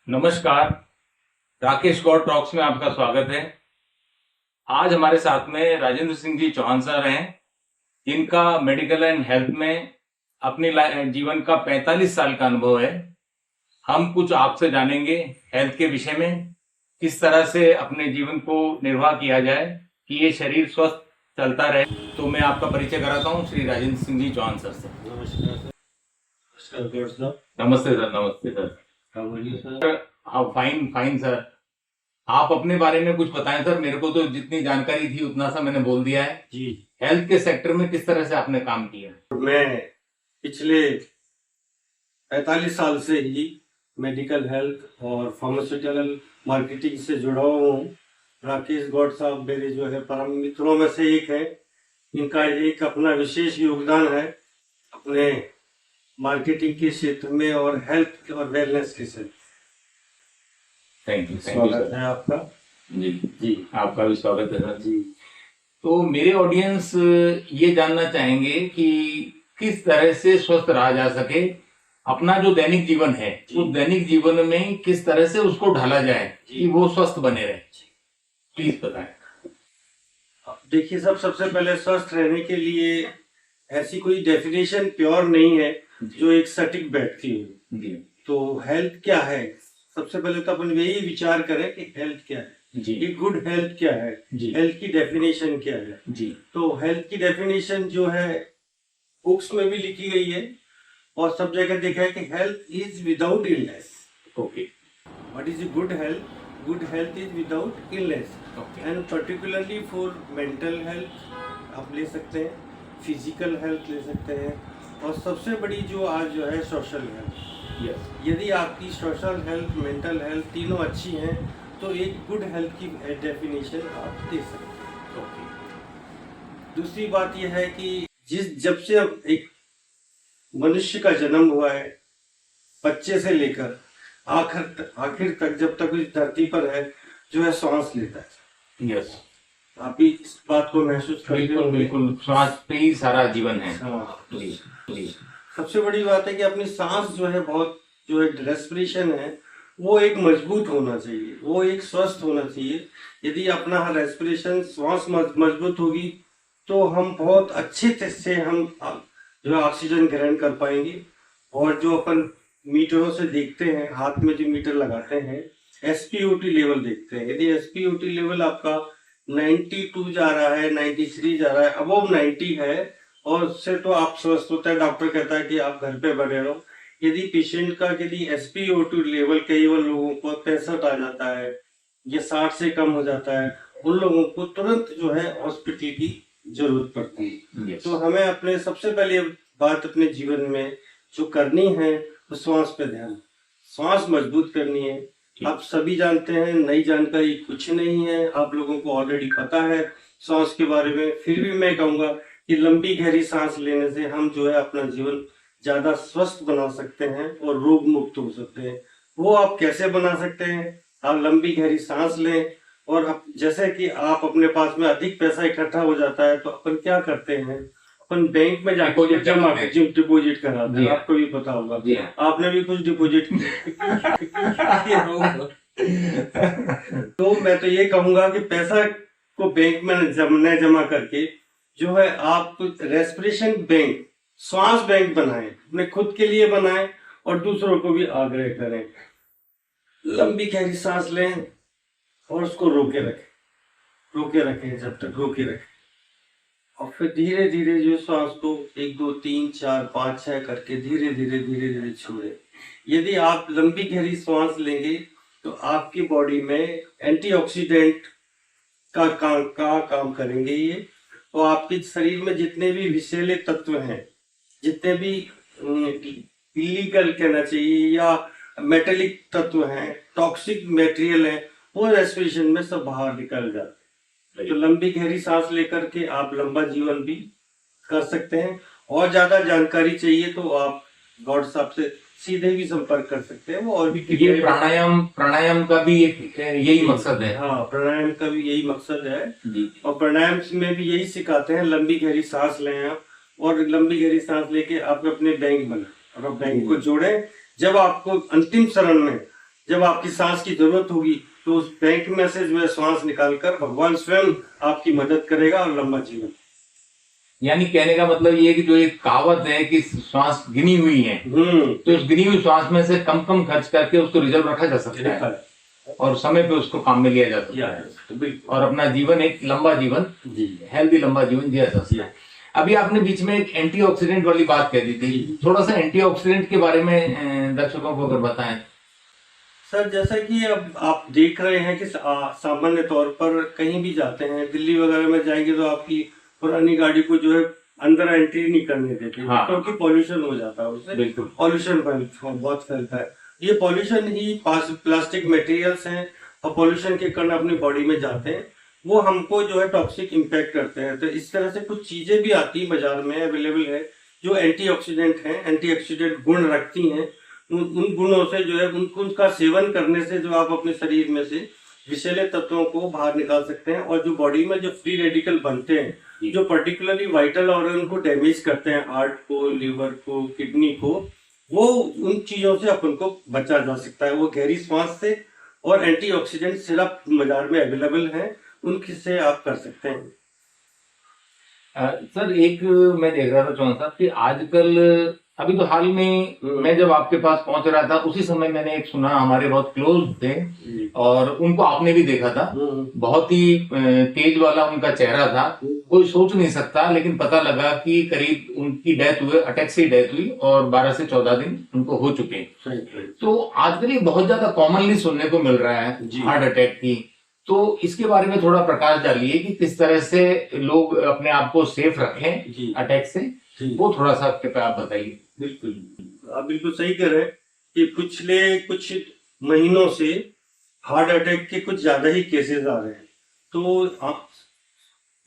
नमस्कार। राकेश गौड़ टॉक्स में आपका स्वागत है। आज हमारे साथ में राजेंद्र सिंह जी चौहान सर हैं, जिनका मेडिकल एंड हेल्थ में अपने जीवन का 45 साल का अनुभव है। हम कुछ आपसे जानेंगे हेल्थ के विषय में, किस तरह से अपने जीवन को निर्वाह किया जाए कि ये शरीर स्वस्थ चलता रहे। तो मैं आपका परिचय कराता हूँ श्री राजेंद्र सिंह जी चौहान सर से। नमस्कार सर। नमस्कार सर। नमस्ते सर। नमस्ते सर। सर हाँ, फाइन फाइन सर। आप अपने बारे में कुछ बताएं सर। मेरे को तो जितनी जानकारी थी उतना सा मैंने बोल दिया है जी। हेल्थ के सेक्टर में किस तरह से आपने काम किया? मैं पिछले 45 साल से ही मेडिकल हेल्थ और फार्मास्यूटिकल मार्केटिंग से जुड़ा हुआ हूँ। राकेश गौड़ साहब मेरे जो है परम मित्रों में से एक है। इनका एक अपना विशेष योगदान है अपने मार्केटिंग के क्षेत्र में और हेल्थ और वेलनेस के क्षेत्र। थैंक यू स्वागत है आपका। जी जी, आपका भी स्वागत है सर जी। तो मेरे ऑडियंस ये जानना चाहेंगे कि किस तरह से स्वस्थ रहा जा सके। अपना जो दैनिक जीवन है उस दैनिक जीवन में किस तरह से उसको ढाला जाए कि वो स्वस्थ बने रहे, प्लीज बताएं। देखिए सब सबसे पहले स्वस्थ रहने के लिए ऐसी कोई डेफिनेशन प्योर नहीं है जो एक सटीक बैठती हो। तो हेल्थ क्या है, सबसे पहले तो अपन यही विचार करें कि हेल्थ क्या है जी। एक गुड हेल्थ क्या है जी। हेल्थ की डेफिनेशन क्या है जी। तो हेल्थ की डेफिनेशन जो है बुक्स में भी लिखी गई है और सब जगह देखा है कि health is without illness. Okay. What is a good health? Good health is without illness and particularly for mental health आप ले सकते हैं, फिजिकल हेल्थ ले सकते हैं और सबसे बड़ी जो आज जो है सोशल हेल्थ। यदि आपकी सोशल हेल्थ मेंटल हेल्थ तीनों अच्छी हैं तो एक गुड हेल्थ की डेफिनेशन आप दे सकते हैं। दूसरी बात यह है कि जब से अब एक मनुष्य का जन्म हुआ है, बच्चे से लेकर आखिर तक जब तक इस धरती पर है जो है सांस लेता है। यस, आप भी इस बात को महसूस करते हो? बिल्कुल सांस पे ही सारा जीवन है। प्लीज। सबसे बड़ी बात है कि अपनी सांस जो है बहुत जो है रेस्पिरेशन है वो एक मजबूत होना चाहिए, वो एक स्वस्थ होना चाहिए। यदि अपना रेस्पिरेशन श्वास मजबूत होगी तो हम बहुत अच्छे से हम जो है ऑक्सीजन ग्रहण कर पाएंगे। और जो अपन मीटरों से देखते हैं, हाथ में जो मीटर लगाते हैं एसपीओटी लेवल देखते हैं। यदि एसपीओटी लेवल आपका 92 जा रहा है, 93 जा रहा है, अबव 90 है और उससे तो आप स्वस्थ होता है। डॉक्टर कहता है कि आप घर पे बने रहो। यदि पेशेंट का यदि एसपीओ2 लेवल कई लोगों को 65 आ जाता है या 60 से कम हो जाता है, उन लोगों को तुरंत जो है हॉस्पिटल की जरूरत पड़ती है। तो हमें अपने सबसे पहले बात अपने जीवन में जो करनी है वो श्वास पे ध्यान, श्वास मजबूत करनी है। आप सभी जानते हैं, नई जानकारी कुछ नहीं है, आप लोगों को ऑलरेडी पता है सांस के बारे में। फिर भी मैं कहूंगा कि लंबी गहरी सांस लेने से हम जो है अपना जीवन ज्यादा स्वस्थ बना सकते हैं और रोग मुक्त हो सकते हैं। वो आप कैसे बना सकते हैं? आप लंबी गहरी सांस लें और आप जैसे कि आप अपने पास में अधिक पैसा इकट्ठा हो जाता है तो अपन क्या करते हैं, अपन बैंक में जाकर डिपोजिट कराते हैं। आपको भी पता होगा, आपने भी कुछ डिपोजिट तो मैं तो ये कहूंगा कि पैसा को बैंक में न जमा करके जो है आप रेस्पिरेशन बैंक, श्वास बैंक बनाएं, अपने खुद के लिए बनाएं और दूसरों को भी आग्रह करें। लंबी गहरी सांस लें और उसको रोके रखें जब तक रोके रखें और फिर धीरे धीरे जो श्वास को 1 2 3 4 5 6 करके धीरे धीरे छोड़ें। यदि आप लंबी गहरी सांस लेंगे तो आपकी बॉडी में एंटीऑक्सीडेंट का काम करेंगे ये, और आपके शरीर में जितने भी विषैले तत्व हैं, जितने भी इलीगल कहना चाहिए या मेटेलिक तत्व हैं, टॉक्सिक मटेरियल है, वो रेस्पिरेशन में सब बाहर निकल जाते हैं। तो लंबी गहरी सांस लेकर के आप लंबा जीवन भी कर सकते हैं। और ज्यादा जानकारी चाहिए तो आप गौड़ साहब से सीधे भी संपर्क कर सकते हैं। वो और भी ये प्राणायाम का भी एक यही मकसद है। हाँ, प्राणायाम का भी यही मकसद है जी। और प्राणायाम में भी यही सिखाते हैं, लंबी गहरी सांस लें आप और लंबी गहरी सांस लेके आप अपने बैंक बनाए और बैंक को जोड़ें। जब आपको अंतिम चरण में जब आपकी सांस की जरूरत होगी तो उस टैंक में से जो है श्वास निकालकर भगवान स्वयं आपकी मदद करेगा और लंबा जीवन। यानी कहने का मतलब ये है कि जो एक कहावत है कि श्वास गिनी हुई है, तो उस गिनी हुई श्वास में से कम कम खर्च करके उसको रिजर्व रखा जा सकता है और समय पे उसको काम में लिया जा सकता है और अपना जीवन एक लंबा जीवन, हेल्दी लंबा जीवन जिया जा सकता है। अभी आपने बीच में एक एंटीऑक्सीडेंट वाली बात कह दी थी, थोड़ा सा एंटीऑक्सीडेंट के बारे में दर्शकों को अगर बताएं। सर, जैसा कि अब आप देख रहे हैं कि सामान्य तौर पर कहीं भी जाते हैं, दिल्ली वगैरह में जाएंगे तो आपकी पुरानी गाड़ी को जो है अंदर एंट्री नहीं करने देते, क्योंकि पॉल्यूशन हो जाता है उससे। बिल्कुल, पॉल्यूशन बहुत फैलता है। ये पॉल्यूशन ही प्लास्टिक मटेरियल्स हैं और पॉल्यूशन के कारण अपनी बॉडी में जाते हैं, वो हमको जो है टॉक्सिक इम्पैक्ट करते हैं। तो इस तरह से कुछ चीजें भी आती बाजार में अवेलेबल है जो एंटीऑक्सीडेंट हैं, एंटीऑक्सीडेंट गुण रखती हैं। उन गुणों से जो है उनका सेवन करने से जो आप अपने शरीर में से विषैले तत्वों को बाहर निकाल सकते हैं और जो बॉडी में जो फ्री रेडिकल बनते हैं, जो पर्टिकुलरली वाइटल ऑर्गन को डैमेज करते हैं, हार्ट को, लिवर को, किडनी को, वो उन चीजों से अपन को बचा जा सकता है। वो गहरी सांस से और एंटीऑक्सीडेंट सिरप बाजार में अवेलेबल है, उनसे आप कर सकते हैं। सर, एक मैं देख रहा था चौहान साहब कि आजकल अभी तो हाल में मैं जब आपके पास पहुंच रहा था उसी समय मैंने एक सुना, हमारे बहुत क्लोज थे और उनको आपने भी देखा था, बहुत ही तेज वाला उनका चेहरा था, कोई सोच नहीं सकता, लेकिन पता लगा कि करीब उनकी डेथ हुई, अटैक से डेथ हुई और 12 से 14 दिन उनको हो चुके हैं। तो आजकल ये बहुत ज्यादा कॉमनली सुनने को मिल रहा है हार्ट अटैक की, तो इसके बारे में थोड़ा प्रकाश डालिए कि किस तरह से लोग अपने आप को सेफ रखें अटैक से, वो थोड़ा सा कृपया आप बताइए। बिल्कुल, आप बिल्कुल सही कह रहे हैं कि पिछले कुछ महीनों से हार्ट अटैक के कुछ ज्यादा ही केसेस आ रहे हैं। तो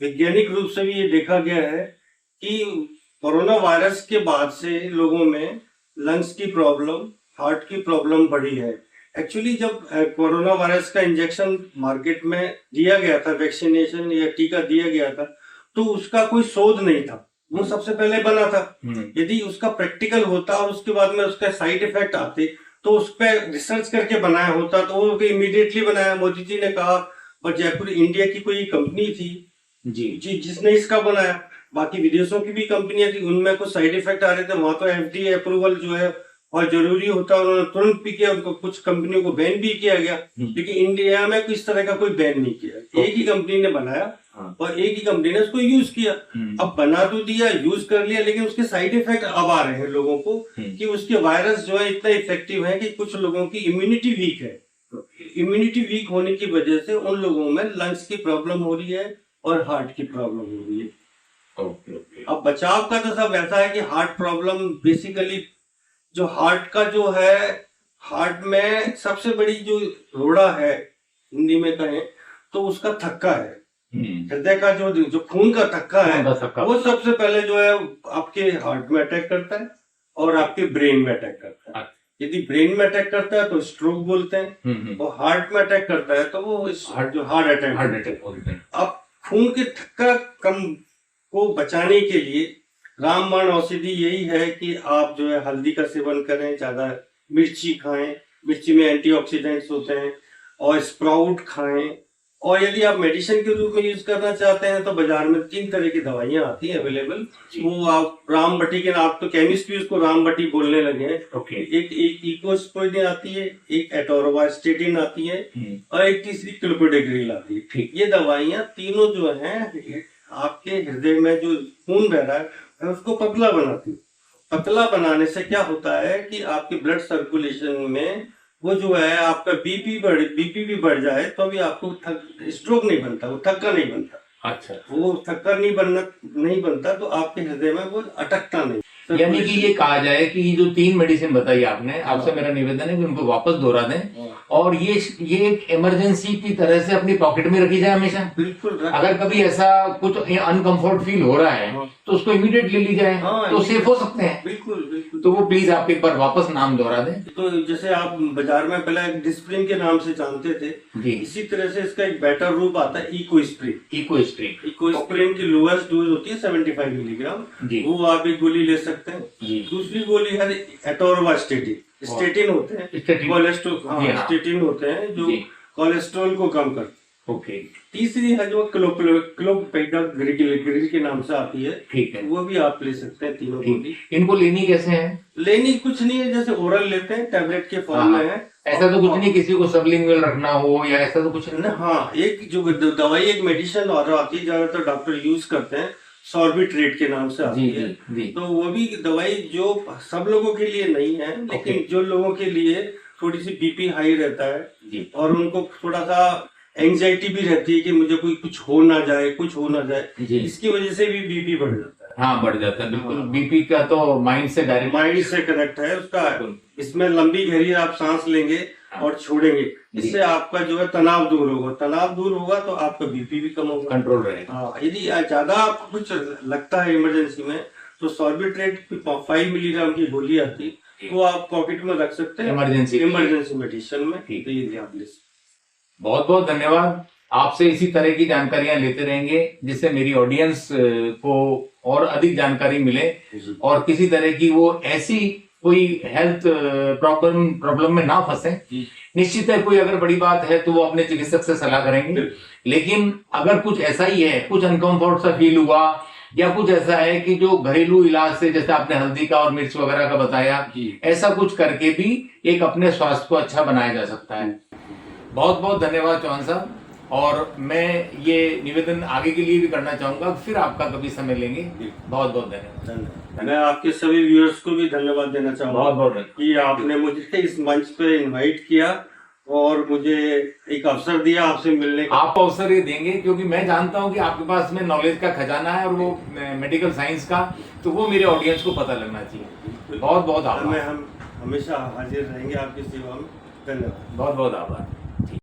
वैज्ञानिक रूप से भी ये देखा गया है कि कोरोना वायरस के बाद से लोगों में लंग्स की प्रॉब्लम, हार्ट की प्रॉब्लम बढ़ी है। एक्चुअली जब कोरोना वायरस का इंजेक्शन मार्केट में दिया गया था, वैक्सीनेशन या टीका दिया गया था, तो उसका कोई शोध नहीं था, वो सबसे पहले बना था। यदि उसका प्रैक्टिकल होता और उसके बाद में उसका साइड इफेक्ट आते तो उस पर रिसर्च करके बनाया होता, तो वो इमीडिएटली बनाया। मोदी जी ने कहा, और जयपुर इंडिया की कोई कंपनी थी जी जिसने इसका बनाया, बाकी विदेशों की भी कंपनियां थी, उनमें कुछ साइड इफेक्ट आ रहे थे, वहां तो एफडीए अप्रूवल जो है और जरूरी होता है, उन्होंने तुरंत भी किया, उनको कुछ कंपनियों को बैन भी किया गया, लेकिन इंडिया में इस तरह का कोई बैन नहीं किया। एक ही कंपनी ने बनाया और एक ही कंपनी ने उसको यूज किया। अब बना तो दिया, यूज कर लिया, लेकिन उसके साइड इफेक्ट अब आ रहे हैं लोगों को कि उसके वायरस जो है इतना इफेक्टिव है कि कुछ लोगों की इम्यूनिटी वीक है। इम्यूनिटी वीक होने की वजह से उन लोगों में लंग्स की प्रॉब्लम हो रही है और हार्ट की प्रॉब्लम हो रही है। अब बचाव का तो सब ऐसा है कि हार्ट प्रॉब्लम बेसिकली जो हार्ट का जो है, हार्ट में सबसे बड़ी जो रोड़ा है हिंदी में कहें तो उसका थक्का है, हृदय का जो खून का थक्का है, वो सबसे पहले जो है आपके हार्ट में अटैक करता है और आपके ब्रेन में अटैक करता है। यदि ब्रेन में अटैक करता है तो स्ट्रोक बोलते हैं, और हार्ट में अटैक करता है तो वो जो हार्ट अटैक बोलते हैं। अब खून के थक्का कम को बचाने के लिए रामबाण औषधि यही है कि आप जो है हल्दी का सेवन करें, ज्यादा मिर्ची खाएं, मिर्ची में एंटीऑक्सीडेंट्स होते हैं, और स्प्राउट खाएं। और यदि आप मेडिसिन के रूप में यूज करना चाहते हैं तो बाजार में 3 तरह की दवाइयां आती हैं अवेलेबल, वो आप रामबटी के, आप तो केमिस्ट भी उसको रामबटी बोलने लगे हैं। एक इकोस्प्रिन आती है, एक एटोरवास्टेटिन आती है और एक तीसरी क्लोपिडेग्रिल आती है। ये दवाइयां तीनों जो हैं आपके हृदय में जो खून बह रहा है उसको पतला बनाती है। पतला बनाने से क्या होता है कि आपके ब्लड सर्कुलेशन में वो जो है आपका बीपी भी बढ़ जाए तो भी आपको स्ट्रोक नहीं बनता, वो थक्का नहीं बनता। अच्छा, वो थक्का नहीं बनता तो आपके हृदय में वो अटकता नहीं। यानी कि ये कहा जाए कि जो 3 मेडिसिन बताई आपने, आपसे मेरा निवेदन है कि उनको वापस दोहरा दें और ये एक इमरजेंसी की तरह से अपनी पॉकेट में रखी जाए हमेशा। बिल्कुल, अगर कभी ऐसा कुछ अनकंफर्ट फील हो रहा है तो उसको इमीडिएट ले ली जाए, तो सेफ हो सकते हैं। बिल्कुल। तो वो प्लीज आप एक बार वापस नाम दोहरा दें। तो जैसे आप बाजार में पहले डिस्प्रिन के नाम से जानते थे, इसी तरह से इसका एक बेटर रूप आता है इकोस्प्रिन की लोएस्ट डोज होती है 75 मिलीग्राम, वो आप एक गोली ले सकते हैं। दूसरी गोली है एटोरवास्टेटिन, स्टेटिन होते हैं, स्टेटिन। कोलेस्ट्रॉल, जी हाँ। स्टेटिन होते हैं जो जी। कोलेस्ट्रॉल को कम करते हैं। ओके, तीसरी है जो क्लोपेडाग्रिल के नाम से आती है, ठीक है, वो भी आप ले सकते हैं, तीनों गोली। ठीक। इनको लेनी कैसे है? लेनी कुछ नहीं है, जैसे ओरल लेते हैं, टैबलेट के फॉर्म में है। ऐसा तो कुछ नहीं किसी को सबलिंगुअल रखना हो या ऐसा तो कुछ नहीं? हाँ, एक जो दवाई, एक मेडिसिन और आती है, ज्यादातर डॉक्टर यूज करते हैं, सॉर्बिट्रेट के नाम से आती है। जी। तो वो भी दवाई जो सब लोगों के लिए नहीं है, लेकिन जो लोगों के लिए थोड़ी सी बीपी हाई रहता है जी। और उनको थोड़ा सा एंजाइटी भी रहती है कि मुझे कोई कुछ हो ना जाए, कुछ हो ना जाए, जी। इसकी वजह से भी बीपी बढ़ जाता है। हाँ, बढ़ जाता है बिल्कुल। हाँ। बीपी का तो माइंड से डायरेक्ट, माइंड से कनेक्ट है उसका। इसमें लंबी गहरी आप सांस लेंगे और छोड़ेंगे, इससे आपका जो है तनाव दूर होगा। तनाव दूर होगा तो आपका बीपी भी कम होगा, कंट्रोल रहेगा। हाँ। यदि ज्यादा आपको कुछ लगता है इमरजेंसी में, तो सॉर्बिट्रेट 5 मिलीग्राम की गोली आती है, वो आप पॉकेट में रख सकते हैं इमरजेंसी मेडिसिन में। तो ये आप ले सकते हैं। बहुत बहुत धन्यवाद। आपसे इसी तरह की जानकारियां लेते रहेंगे, जिससे मेरी ऑडियंस को और अधिक जानकारी मिले और किसी तरह की वो ऐसी कोई हेल्थ प्रॉब्लम में ना फंसे। निश्चित है, कोई अगर बड़ी बात है तो वो अपने चिकित्सक से सलाह करेंगे, लेकिन अगर कुछ ऐसा ही है, कुछ अनकंफर्ट सा फील हुआ या कुछ ऐसा है कि जो घरेलू इलाज से, जैसे आपने हल्दी का और मिर्च वगैरह का बताया, ऐसा कुछ करके भी एक अपने स्वास्थ्य को अच्छा बनाया जा सकता है। बहुत बहुत धन्यवाद चौहान साहब। और मैं ये निवेदन आगे के लिए भी करना चाहूंगा, फिर आपका कभी समय लेंगे। बहुत बहुत धन्यवाद। मैं आपके सभी व्यूअर्स को भी धन्यवाद देना चाहूंगा बहुत बहुत कि आपने मुझे इस मंच पे इनवाइट किया और मुझे एक अवसर दिया आपसे मिलने का। आप अवसर ये देंगे क्योंकि मैं जानता हूं कि आपके पास में नॉलेज का खजाना है, और वो मेडिकल साइंस का, तो वो मेरे ऑडियंस को पता लगना चाहिए। बहुत बहुत आभार। हम हमेशा हाजिर रहेंगे आपकी सेवा में। धन्यवाद। बहुत बहुत आभार।